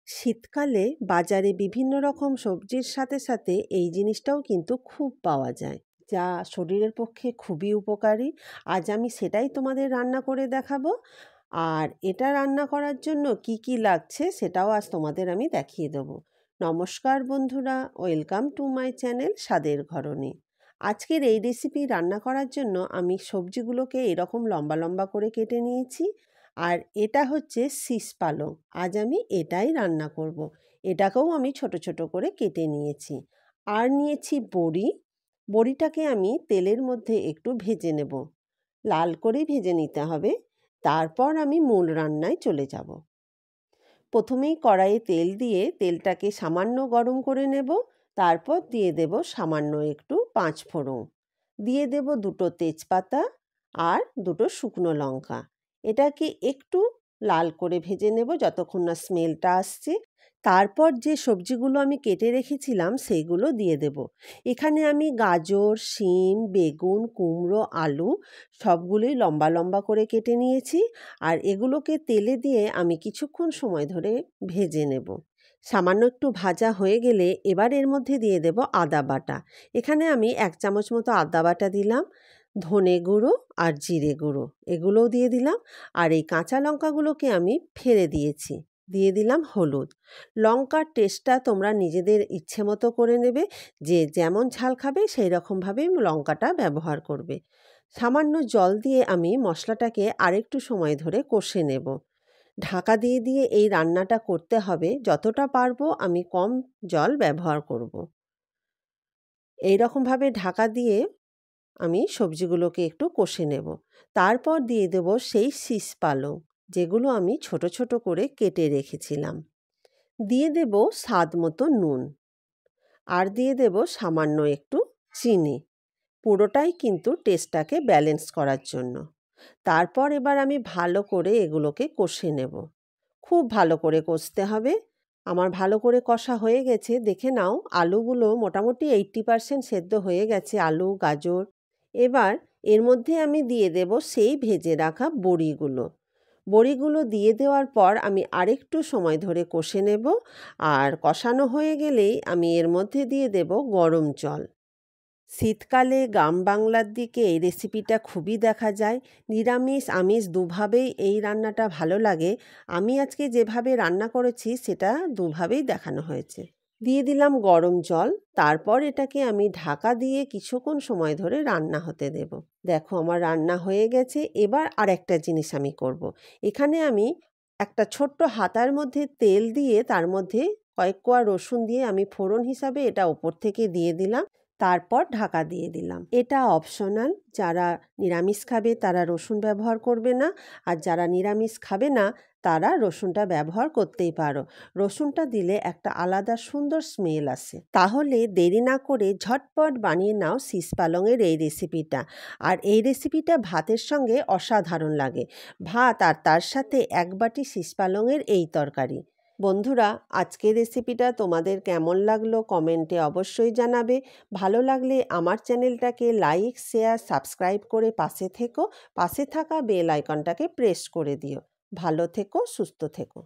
শীতকালে বাজারে বিভিন্ন রকম সবজির সাথে সাথে এই জিনিসটাও কিন্তু খুব পাওয়া যায়, যা শরীরের পক্ষে খুবই উপকারী। আজ আমি সেটাই তোমাদের রান্না করে দেখাবো। আর এটা রান্না করার জন্য কি কি লাগছে সেটাও আজ তোমাদের আমি দেখিয়ে দেবো। নমস্কার বন্ধুরা, ওয়েলকাম টু মাই চ্যানেল স্বাদের ঘরণী। আজকের এই রেসিপি রান্না করার জন্য আমি সবজিগুলোকে এরকম লম্বা লম্বা করে কেটে নিয়েছি। আর এটা হচ্ছে শীষ পালং। আজ আমি এটাই রান্না করব। এটাকেও আমি ছোট ছোট করে কেটে নিয়েছি। আর নিয়েছি বড়ি। বড়িটাকে আমি তেলের মধ্যে একটু ভেজে নেব, লাল করে ভেজে নিতে হবে। তারপর আমি মূল রান্নায় চলে যাব। প্রথমেই কড়াইয়ে তেল দিয়ে তেলটাকে সামান্য গরম করে নেব। তারপর দিয়ে দেব সামান্য একটু পাঁচফোড়ন, দিয়ে দেব দুটো তেজপাতা আর দুটো শুকনো লঙ্কা। এটাকে একটু লাল করে ভেজে নেব যতক্ষণ না স্মেলটা আসছে। তারপর যে সবজিগুলো আমি কেটে রেখেছিলাম সেইগুলো দিয়ে দেব। এখানে আমি গাজর, শিম, বেগুন, কুমড়ো, আলু সবগুলোই লম্বা লম্বা করে কেটে নিয়েছি। আর এগুলোকে তেলে দিয়ে আমি কিছুক্ষণ সময় ধরে ভেজে নেব। সামান্য একটু ভাজা হয়ে গেলে এবার এর মধ্যে দিয়ে দেব আদা বাটা। এখানে আমি 1 চামচ মতো আদা বাটা দিলাম, ধনে গুঁড়ো আর জিরে গুঁড়ো এগুলোও দিয়ে দিলাম। আর এই কাঁচা লঙ্কাগুলোকে আমি ফেলে দিয়েছি, দিয়ে দিলাম হলুদ। লঙ্কার টেস্টটা তোমরা নিজেদের ইচ্ছে মতো করে নেবে, যে যেমন ঝাল খাবে সেই রকমভাবে লঙ্কাটা ব্যবহার করবে। সামান্য জল দিয়ে আমি মশলাটাকে আরেকটু সময় ধরে কষে নেব। ঢাকা দিয়ে দিয়ে এই রান্নাটা করতে হবে, যতটা পারবো আমি কম জল ব্যবহার করব। এই রকমভাবে ঢাকা দিয়ে আমি সবজিগুলোকে একটু কষে নেব। তারপর দিয়ে দেব সেই শীষ পালং, যেগুলো আমি ছোট ছোট করে কেটে রেখেছিলাম। দিয়ে দেব স্বাদ মতো নুন, আর দিয়ে দেব সামান্য একটু চিনি, পুরোটাই কিন্তু টেস্টটাকে ব্যালেন্স করার জন্য। তারপর এবার আমি ভালো করে এগুলোকে কষে নেব। খুব ভালো করে কষতে হবে। আমার ভালো করে কষা হয়ে গেছে, দেখে নাও আলুগুলো মোটামুটি 80% সেদ্ধ হয়ে গেছে, আলু গাজর। এবার এর মধ্যে আমি দিয়ে দেব সেই ভেজে রাখা বড়িগুলো। বড়িগুলো দিয়ে দেওয়ার পর আমি আরেকটু সময় ধরে কষে নেব। আর কষানো হয়ে গেলেই আমি এর মধ্যে দিয়ে দেব গরম জল। শীতকালে গ্রাম বাংলার দিকে এই রেসিপিটা খুবই দেখা যায়। নিরামিষ আমিষ দুভাবেই এই রান্নাটা ভালো লাগে। আমি আজকে যেভাবে রান্না করেছি সেটা দুভাবেই দেখানো হয়েছে। দিয়ে দিলাম গরম জল। তারপর এটাকে আমি ঢাকা দিয়ে কিছুক্ষণ সময় ধরে রান্না হতে দেব। দেখো আমার রান্না হয়ে গেছে। এবার আর একটা জিনিস আমি করব। এখানে আমি একটা ছোট্ট হাতার মধ্যে তেল দিয়ে তার মধ্যে কয়েক কোয়া রসুন দিয়ে আমি ফোড়ন হিসাবে এটা ওপর থেকে দিয়ে দিলাম। তারপর ঢাকা দিয়ে দিলাম। এটা অপশনাল, যারা নিরামিষ খাবে তারা রসুন ব্যবহার করবে না, আর যারা নিরামিষ খাবে না তারা রসুনটা ব্যবহার করতেই পারো। রসুনটা দিলে একটা আলাদা সুন্দর স্মেল আসে। তাহলে দেরি না করে ঝটপট বানিয়ে নাও শীষ পালংয়ের এই রেসিপিটা। আর এই রেসিপিটা ভাতের সঙ্গে অসাধারণ লাগে। ভাত আর তার সাথে 1 বাটি শীষ পালংয়ের এই তরকারি। বন্ধুরা, আজকের রেসিপিটা তোমাদের কেমন লাগলো কমেন্টে অবশ্যই জানাবে। ভালো লাগলে আমার চ্যানেলটাকে লাইক, শেয়ার, সাবস্ক্রাইব করে পাশে থেকো। পাশে থাকা বেল আইকনটাকে প্রেস করে দিও। ভালো থেকো, সুস্থ থেকো।